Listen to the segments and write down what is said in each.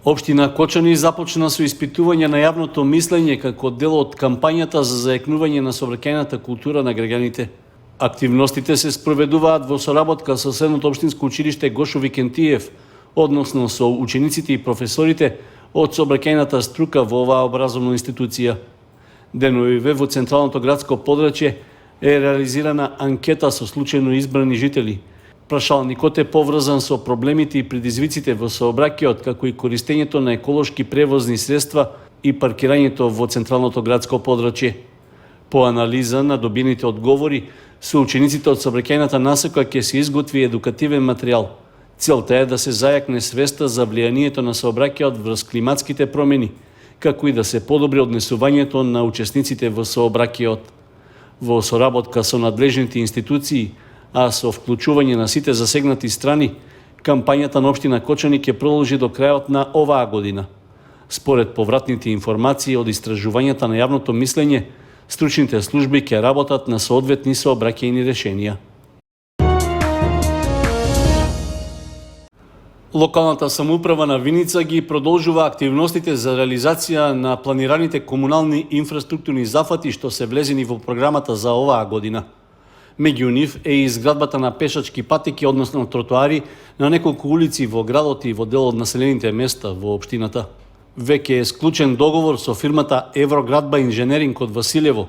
Општина Кочани започна со испитување на јавното мислење како дел од кампањата за заекнување на сообраќајната култура на граѓаните. Активностите се спроведуваат во соработка со Средното општинско училиште Гошо Викентиев, односно со учениците и професорите од сообраќајната струка во оваа образовна институција. Деновиве во Централното градско подрачје е реализирана анкета со случајно избрани жители. Прашалникот е поврзан со проблемите и предизвиците во сообраќајот, како и користењето на еколошки превозни средства и паркирањето во Централното градско подрачје. По анализа на добиените одговори, со учениците од сообраќајната насока ќе се изготви едукативен материјал. Целта е да се зајакне свеста за влијанието на сообраќајот врз климатските промени, како и да се подобри однесувањето на учесниците во сообраќајот. Во соработка со надлежните институции, а со вклучување на сите засегнати страни, кампањата на општина Кочани ќе продолжи до крајот на оваа година. Според повратните информации од истражувањата на јавното мислење, стручните служби ќе работат на соодветни сообраќајни решенија. Локалната самоуправа на Виница ги продолжува активностите за реализација на планираните комунални инфраструктурни зафати што се влезени во програмата за оваа година. Меѓу нив е изградбата на пешачки патеки, односно тротоари, на неколку улици во градот и во дел од населените места во општината. Веќе е склучен договор со фирмата Евроградба инженеринг од Василево,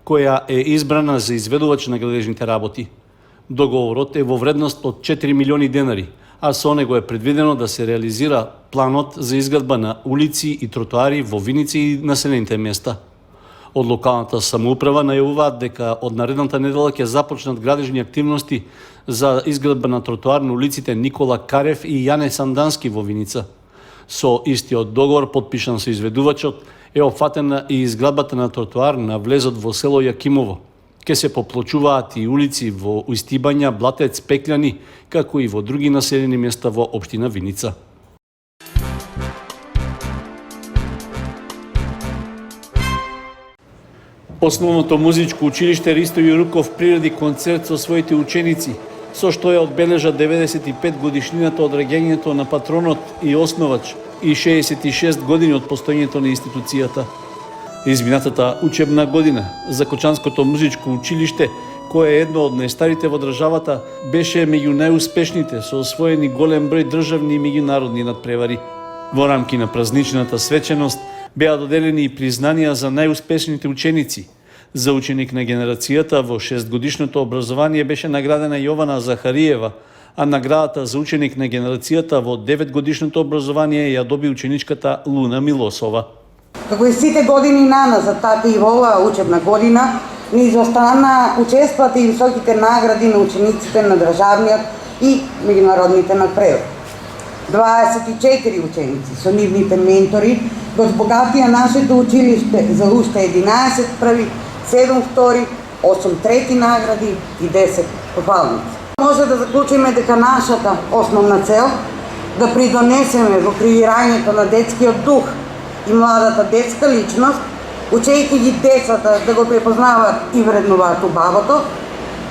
која е избрана за изведувач на градежните работи. Договорот е во вредност од 4 милиони денари, а со него е предвидено да се реализира планот за изградба на улици и тротоари во Виница и населените места. Од локалната самоуправа најавуваат дека од наредната недела ќе започнат градежни активности за изградба на тротоар на улиците Никола Карев и Јане Сандански во Виница. Со истиот договор, подпишан со изведувачот, е опфатена и изградбата на тротоар на влезот во село Јакимово. Ке се поплочуваат и улици во Уистибања, Блатец, Пекљани, како и во други населени места во општина Виница. Основното музичко училиште Ристо Јуруков приреди концерт со своите ученици, со што ја одбележа 95 годишнината од раѓањето на патронот и основач и 66 години од постоењето на институцијата. Изминатата учебна година за Кочанското музичко училиште, кое е едно од најстарите во државата, беше меѓу најуспешните со освоени голем број државни и меѓународни надпревари. Во рамки на празничната свеченост беа доделени и признанија за најуспешните ученици. За ученик на генерацијата во 6-годишното образование беше наградена Јована Захариева, а наградата за ученик на генерацијата во 9-годишното образование ја доби ученичката Луна Милосова. Како и сите години наназад, така и во оваа учебна година не изостана учествата и високите награди на учениците на државниот и меѓународните надпревари. 24 ученици со нивните ментори го збогатија нашето училиште за уште 11 први, 7 втори, 8 трети награди и 10 похвалници. Може да заклучиме дека нашата основна цел да придонесеме во креирањето на детскиот дух и младата детска личност, учејќи ги децата да го препознаваат и вреднуваат убавото,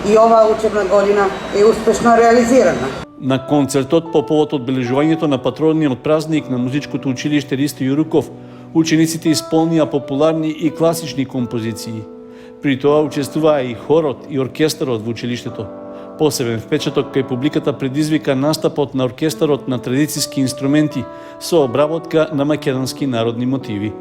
и оваа учебна година е успешно реализирана. На концертот по повод одбележувањето на патронниот празник на музичкото училиште Ристо Јуруков, учениците исполнија популарни и класични композиции. При тоа учествуваа и хорот и оркестарот во училиштето. Посебен впечаток кај публиката предизвика настапот на оркестарот на традицијски инструменти со обработка на македонски народни мотиви.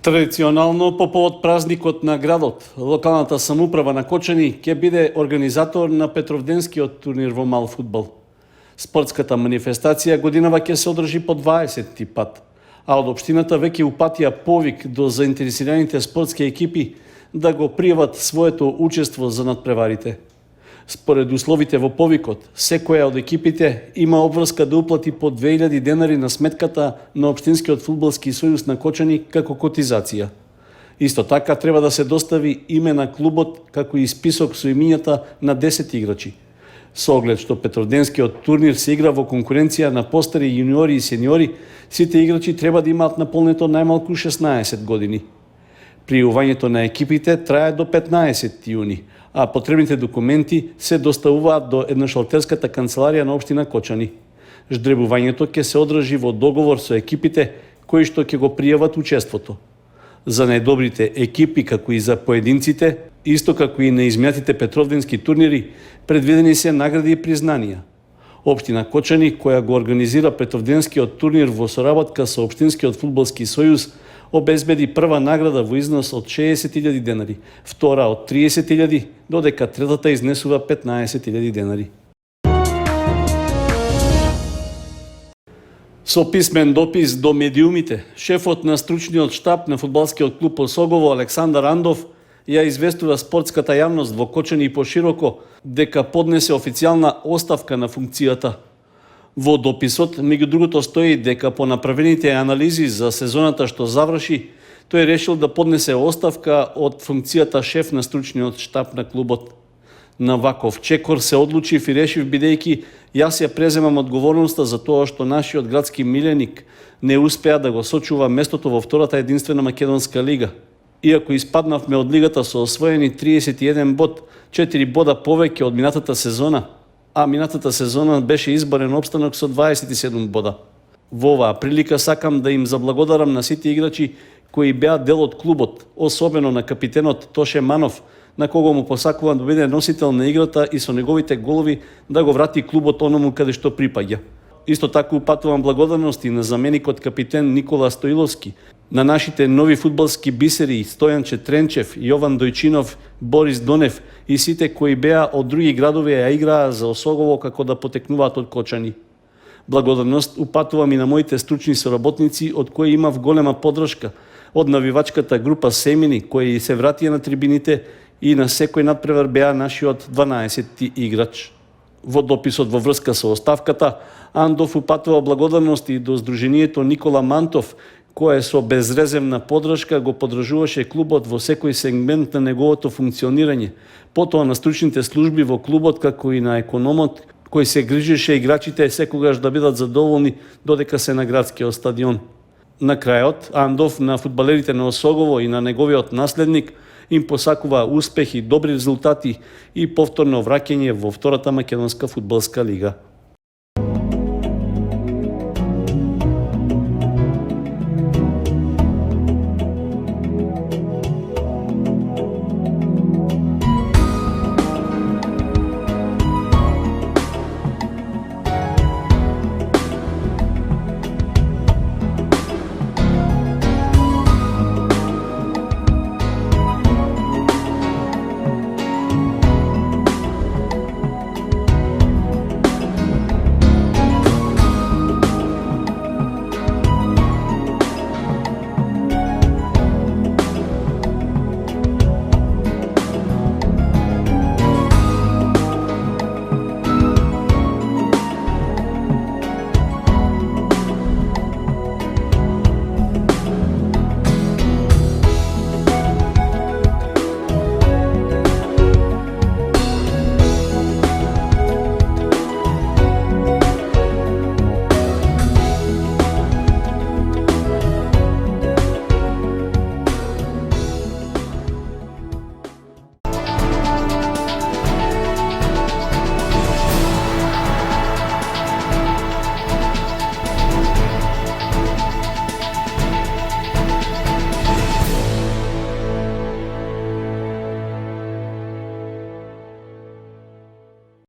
Традиционално по повод празникот на градот, локалната самоуправа на Кочани ќе биде организатор на Петровденскиот турнир во мал фудбал. Спортската манифестација годинава ќе се одржи по 20 пат, а од општината веќе упатија повик до заинтересираните спортски екипи да го пријават своето учество за надпреварите. Според условите во повикот, секоја од екипите има обврска да уплати по 2000 денари на сметката на Општинскиот фудбалски сојуз на Кочани како котизација. Исто така треба да се достави име на клубот како и список со имињата на 10 играчи. Со оглед што Петроденскиот турнир се игра во конкуренција на постари јуниори и сениори, сите играчи треба да имаат наполнето најмалку 16 години. Пријавувањето на екипите трае до 15 јуни, а потребните документи се доставуваат до едношалтерската канцеларија на општина Кочани. Ждребувањето ќе се одржи во договор со екипите кои што ќе го пријават учеството. За најдобрите екипи, како и за поединците, исто како и на измијатите Петровденски турнири, предвидени се награди и признанија. Општина Кочани, која го организира Петровденскиот турнир во соработка со Општинскиот фудбалски сојуз, обезбеди прва награда во износ од 60.000 денари, втора од 30.000, додека третата изнесува 15.000 денари. Со писмен допис до медиумите, шефот на стручниот штаб на фудбалскиот клуб Осогово Александар Андов ја известува спортската јавност во Кочани и пошироко дека поднесе официјална оставка на функцијата. Во дописот, меѓу другото, стои дека по направените анализи за сезоната што заврши, тој решил да поднесе оставка од функцијата шеф на стручниот штаб на клубот. На ваков чекор се одлучив и решив бидејќи јас ја преземам одговорноста за тоа што нашиот градски миленик не успеа да го сочува местото во втората единствена македонска лига. Иако испаднавме од лигата со освоени 31 бод, 4 бода повеќе од минатата сезона, а минатата сезона беше изборен опстанок со 27 бода. Во оваа прилика сакам да им заблагодарам на сите играчи кои беа дел од клубот, особено на капитенот Тоше Манов, на кого му посакувам да биде носител на играта и со неговите голови да го врати клубот оному каде што припаѓа. Исто така упатувам благодарности на заменикот капитен Никола Стоиловски, на нашите нови фудбалски бисери Стојанче Тренчев, Јован Дојчинов, Борис Донев и сите кои беа од други градови а играа за Осогово како да потекнуваат од Кочани. Благодарност упатувам и на моите стручни соработници од кои имав голема поддршка од навивачката група Семини кои се вратија на трибините и на секој надпревар беа нашиот 12-ти играч. Во дописот во врска со оставката, Андов упатува благодарности до Сдруженијето Никола Мантов, кое со безрезервна поддршка го поддржуваше клубот во секој сегмент на неговото функционирање, потоа на стручните служби во клубот како и на економот, кој се грижеше играчите секогаш да бидат задоволни додека се на градскиот стадион. На крајот, Андов на фудбалерите на Осогово и на неговиот наследник им посакува успехи, добри резултати и повторно враќање во втората македонска фудбалска лига.